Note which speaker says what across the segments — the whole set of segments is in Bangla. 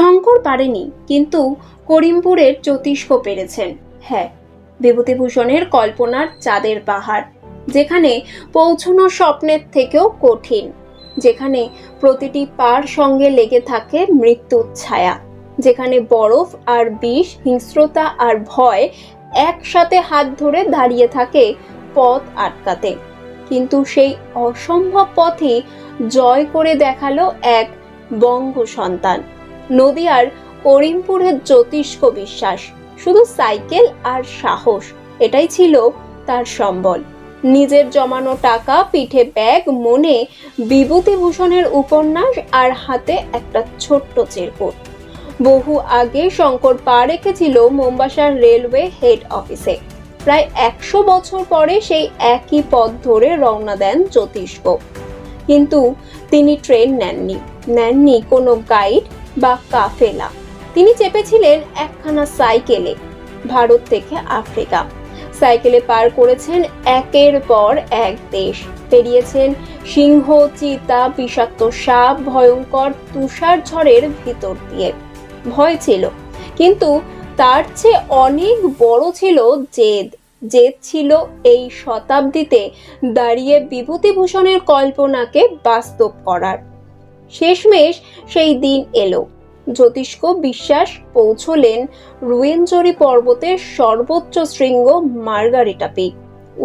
Speaker 1: শঙ্কর পারেনি, কিন্তু করিমপুরের জ্যোতিষ্ক পেরেছেন। হ্যাঁ, বিভূতিভূষণের কল্পনার চাঁদের পাহাড়, যেখানে পৌঁছানো স্বপ্নের থেকেও কঠিন, যেখানে প্রতিটি পার সঙ্গে লেগে থাকে মৃত্যুর ছায়া, যেখানে বরফ আর বিষ, হিংস্রতা আর ভয় একসাথে হাত ধরে দাঁড়িয়ে থাকে পথ আটকাতে। কিন্তু সেই অসম্ভব পথই জয় করে দেখালো এক বঙ্গ সন্তান, নদিয়ার করিমপুরের জ্যোতিষ্ক বিশ্বাস। শুধু সাইকেল আর সাহস, এটাই ছিল তার সম্বল। নিজের জমানো টাকা, পিঠে ব্যাগ, মনে বিভূতিভূষণের উপন্যাস আর হাতে একটা ছোট্ট চিরকুট। বহু আগে শঙ্কর পা রেখেছিল মোম্বাসার রেলওয়ে হেড অফিসে। প্রায় 100 বছর পরে সেই একই পথ ধরে রওনা দেন জ্যোতিষ্ক। কিন্তু তিনি ট্রেন নেননি কোনো গাইড বা কাফেলা। তিনি চেপেছিলেন একখানা সাইকেলে, ভারত থেকে আফ্রিকা। সাইকেলে পার করেছেন একের পর এক দেশ, পেরিয়েছেন সিংহ, চিতা, বিষাক্ত সাপ, ভয়ঙ্কর তুষার ঝড়ের ভিতর দিয়ে। ভয় ছিল, কিন্তু তার চেয়ে অনেক বড় ছিল জেদ ছিল এই শতাব্দীতে দাঁড়িয়ে বিভূতিভূষণের কল্পনাকে বাস্তব করার। শেষমেশ সেই দিন এলো। জ্যোতিষ্ক বিশ্বাস পৌঁছলেন রুয়েনজরি পর্বতের সর্বোচ্চ শৃঙ্গ মার্গারিটা পিক,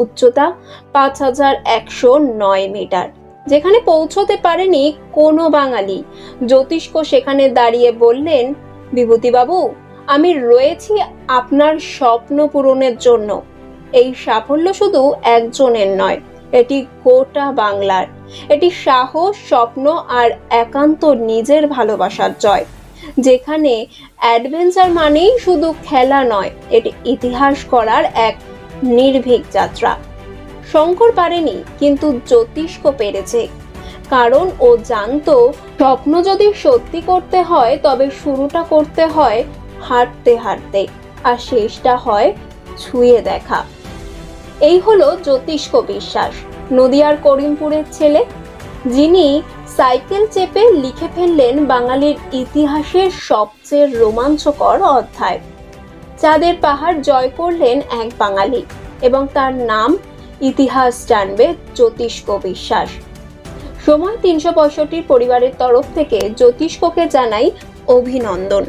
Speaker 1: উচ্চতা 5109 মিটার, যেখানে পৌঁছতে পারেনি কোনো বাঙালি। জ্যোতিষ্ক সেখানে দাঁড়িয়ে বললেন, বিভূতিবাবু, আমি রয়েছি আপনার স্বপ্ন পূরণের জন্য। এই সাফল্য শুধু একজনের নয়, এটি গোটা বাংলার। এটি সাহস, স্বপ্ন আর একান্ত নিজের ভালোবাসার জয়, যেখানে অ্যাডভেঞ্চার মানেই শুধু খেলা নয়, এটি ইতিহাস করার এক নির্ভীক যাত্রা। শঙ্কর পারেনি, কিন্তু জ্যোতিষ্ক পেরেছে, কারণ ও জানতো স্বপ্ন যদি সত্যি করতে হয় তবে শুরুটা করতে হয় হাঁটতে হাঁটতে, আর শেষটা হয় ছুঁয়ে দেখা। এই হলো জ্যোতিষ্ক বিশ্বাস, নদিয়ার করিমপুরের ছেলে, যিনি সাইকেল চেপে লিখে ফেললেন বাঙালির ইতিহাসের সবচেয়ে রোমাঞ্চকর অধ্যায়। চাঁদের পাহাড় জয় করলেন এক বাঙালি, এবং তার নাম ইতিহাস জানবে জ্যোতিষ্ক বিশ্বাস। সময় 365 পরিবারের তরফ থেকে জ্যোতিষ্ককে জানাই অভিনন্দন।